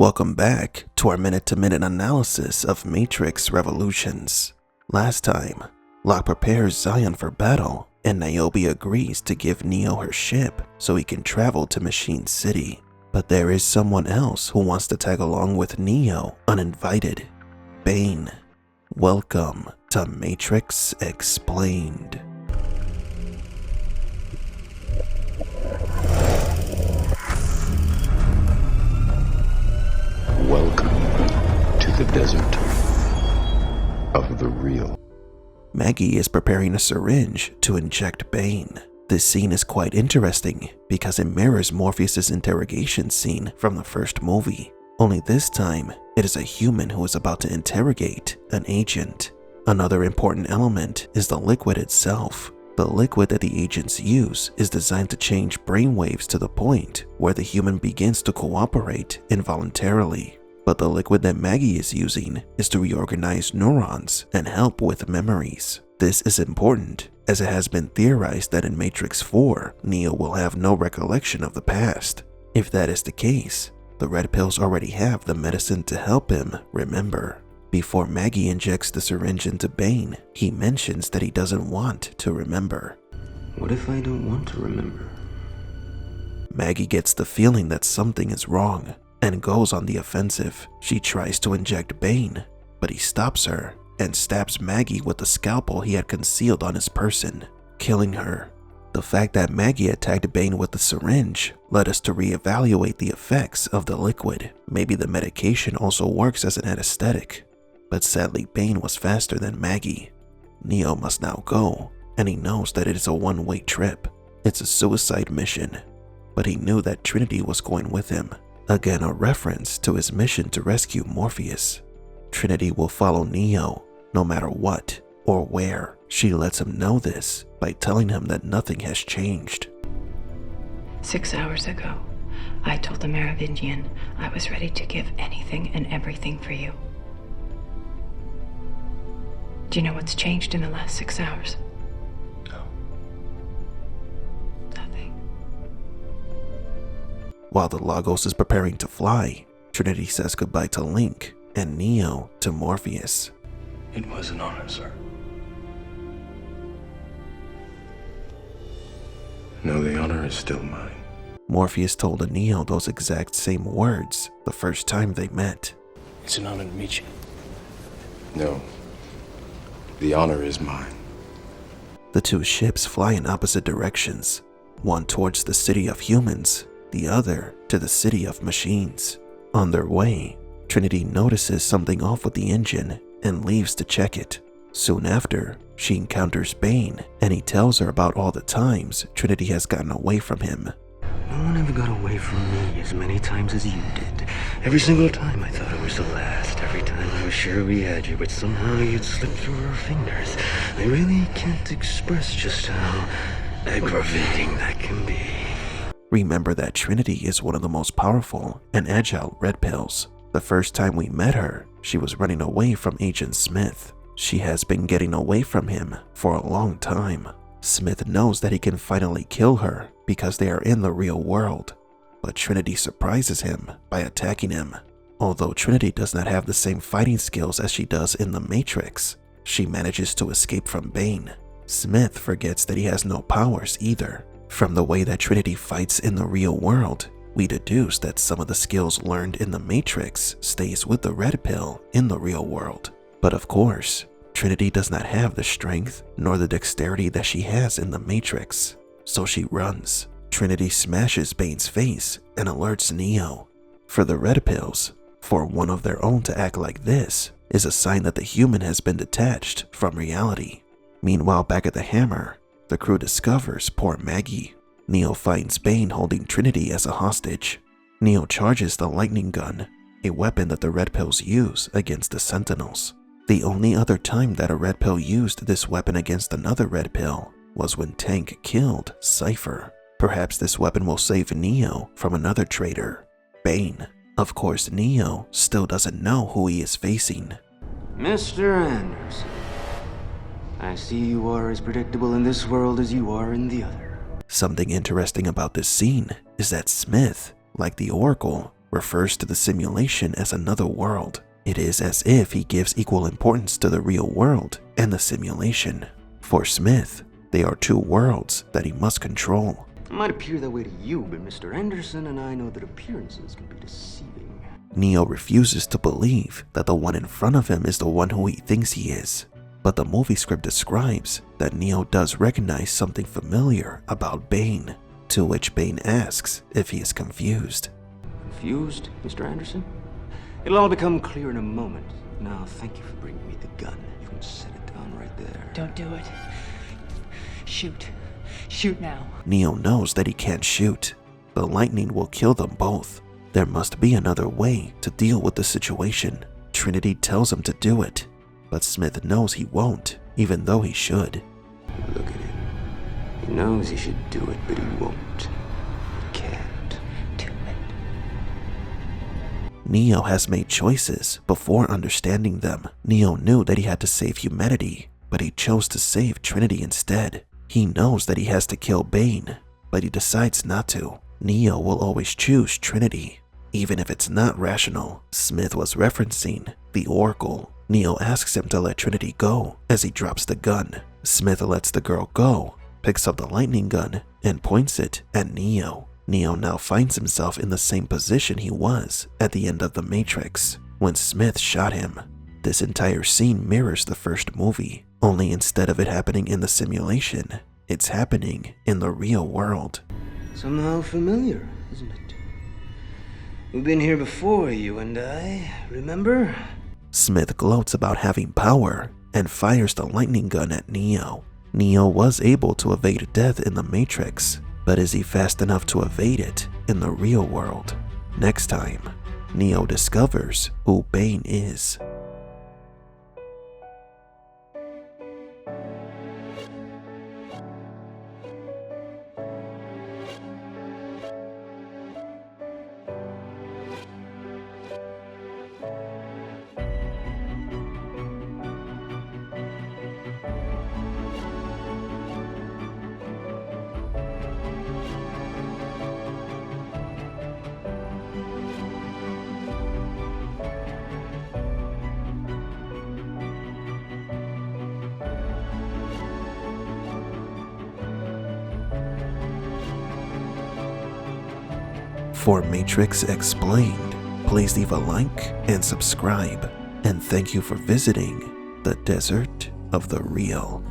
Welcome back to our minute-to-minute analysis of Matrix Revolutions. Last time, Locke prepares Zion for battle, and Niobe agrees to give Neo her ship so he can travel to Machine City. But there is someone else who wants to tag along with Neo uninvited. Bane. Welcome to Matrix Explained. Welcome to the desert of the real. Maggie is preparing a syringe to inject Bane. This scene is quite interesting because it mirrors Morpheus' interrogation scene from the first movie. Only this time, it is a human who is about to interrogate an agent. Another important element is the liquid itself. The liquid that the agents use is designed to change brainwaves to the point where the human begins to cooperate involuntarily. But the liquid that Maggie is using is to reorganize neurons and help with memories. This is important as it has been theorized that in Matrix 4, Neo will have no recollection of the past. If that is the case, the red pills already have the medicine to help him remember. Before Maggie injects the syringe into Bane, he mentions that he doesn't want to remember. What if I don't want to remember? Maggie gets the feeling that something is wrong and goes on the offensive. She tries to inject Bane, but he stops her and stabs Maggie with the scalpel he had concealed on his person, killing her. The fact that Maggie attacked Bane with the syringe led us to reevaluate the effects of the liquid. Maybe the medication also works as an anesthetic. But sadly, Bane was faster than Maggie. Neo must now go, and he knows that it is a one-way trip. It's a suicide mission, but he knew that Trinity was going with him. Again, a reference to his mission to rescue Morpheus. Trinity will follow Neo no matter what or where. She lets him know this by telling him that nothing has changed. 6 hours ago, I told the Merovingian I was ready to give anything and everything for you. Do you know what's changed in the last 6 hours? No. Nothing. While the Lagos is preparing to fly, Trinity says goodbye to Link and Neo to Morpheus. It was an honor, sir. No, the honor is still mine. Morpheus told Neo those exact same words the first time they met. It's an honor to meet you. No. The honor is mine. The two ships fly in opposite directions, one towards the city of humans, the other to the city of machines. On their way, Trinity notices something off with the engine and leaves to check it. Soon after, she encounters Bane, and he tells her about all the times Trinity has gotten away from him. No one ever got away from me as many times as you did. Every single time I thought it was the last. Every time I was sure we had you, but somehow you'd slip through our fingers. I really can't express just how aggravating that can be. Remember that Trinity is one of the most powerful and agile red pills. The first time we met her, she was running away from Agent Smith. She has been getting away from him for a long time. Smith knows that he can finally kill her because they are in the real world, but Trinity surprises him by attacking him. Although Trinity does not have the same fighting skills as she does in the Matrix, she manages to escape from Bane. Smith forgets that he has no powers either. From the way that Trinity fights in the real world, we deduce that some of the skills learned in the Matrix stays with the red pill in the real world. But of course, Trinity does not have the strength nor the dexterity that she has in the Matrix, so she runs. Trinity smashes Bane's face and alerts Neo. For the red pills, for one of their own to act like this is a sign that the human has been detached from reality. Meanwhile, back at the Hammer, the crew discovers poor Maggie. Neo finds Bane holding Trinity as a hostage. Neo charges the lightning gun, a weapon that the red pills use against the Sentinels. The only other time that a red pill used this weapon against another red pill was when Tank killed Cypher. Perhaps this weapon will save Neo from another traitor, Bane. Of course, Neo still doesn't know who he is facing. Mr. Anderson, I see you are as predictable in this world as you are in the other. Something interesting about this scene is that Smith, like the Oracle, refers to the simulation as another world. It is as if he gives equal importance to the real world and the simulation. For Smith, they are two worlds that he must control. It might appear that way to you, but Mr. Anderson and I know that appearances can be deceiving. Neo refuses to believe that the one in front of him is the one who he thinks he is. But the movie script describes that Neo does recognize something familiar about Bane, to which Bane asks if he is confused. Confused, Mr. Anderson? It'll all become clear in a moment. Now, thank you for bringing me the gun. You can set it down right there. Don't do it. Shoot. Shoot now. Neo knows that he can't shoot. The lightning will kill them both. There must be another way to deal with the situation. Trinity tells him to do it, but Smith knows he won't, even though he should. Look at him. He knows he should do it, but he won't. He can't. Do it. Neo has made choices before understanding them. Neo knew that he had to save humanity, but he chose to save Trinity instead. He knows that he has to kill Bane, but he decides not to. Neo will always choose Trinity, even if it's not rational. Smith was referencing the Oracle. Neo asks him to let Trinity go as he drops the gun. Smith lets the girl go, picks up the lightning gun, and points it at Neo. Neo now finds himself in the same position he was at the end of The Matrix, when Smith shot him. This entire scene mirrors the first movie, only instead of it happening in the simulation, it's happening in the real world. Somehow familiar, isn't it? We've been here before, you and I, remember? Smith gloats about having power and fires the lightning gun at Neo. Neo was able to evade death in the Matrix, but is he fast enough to evade it in the real world? Next time, Neo discovers who Bane is. For Matrix Explained, please leave a like and subscribe. And thank you for visiting the Desert of the Real.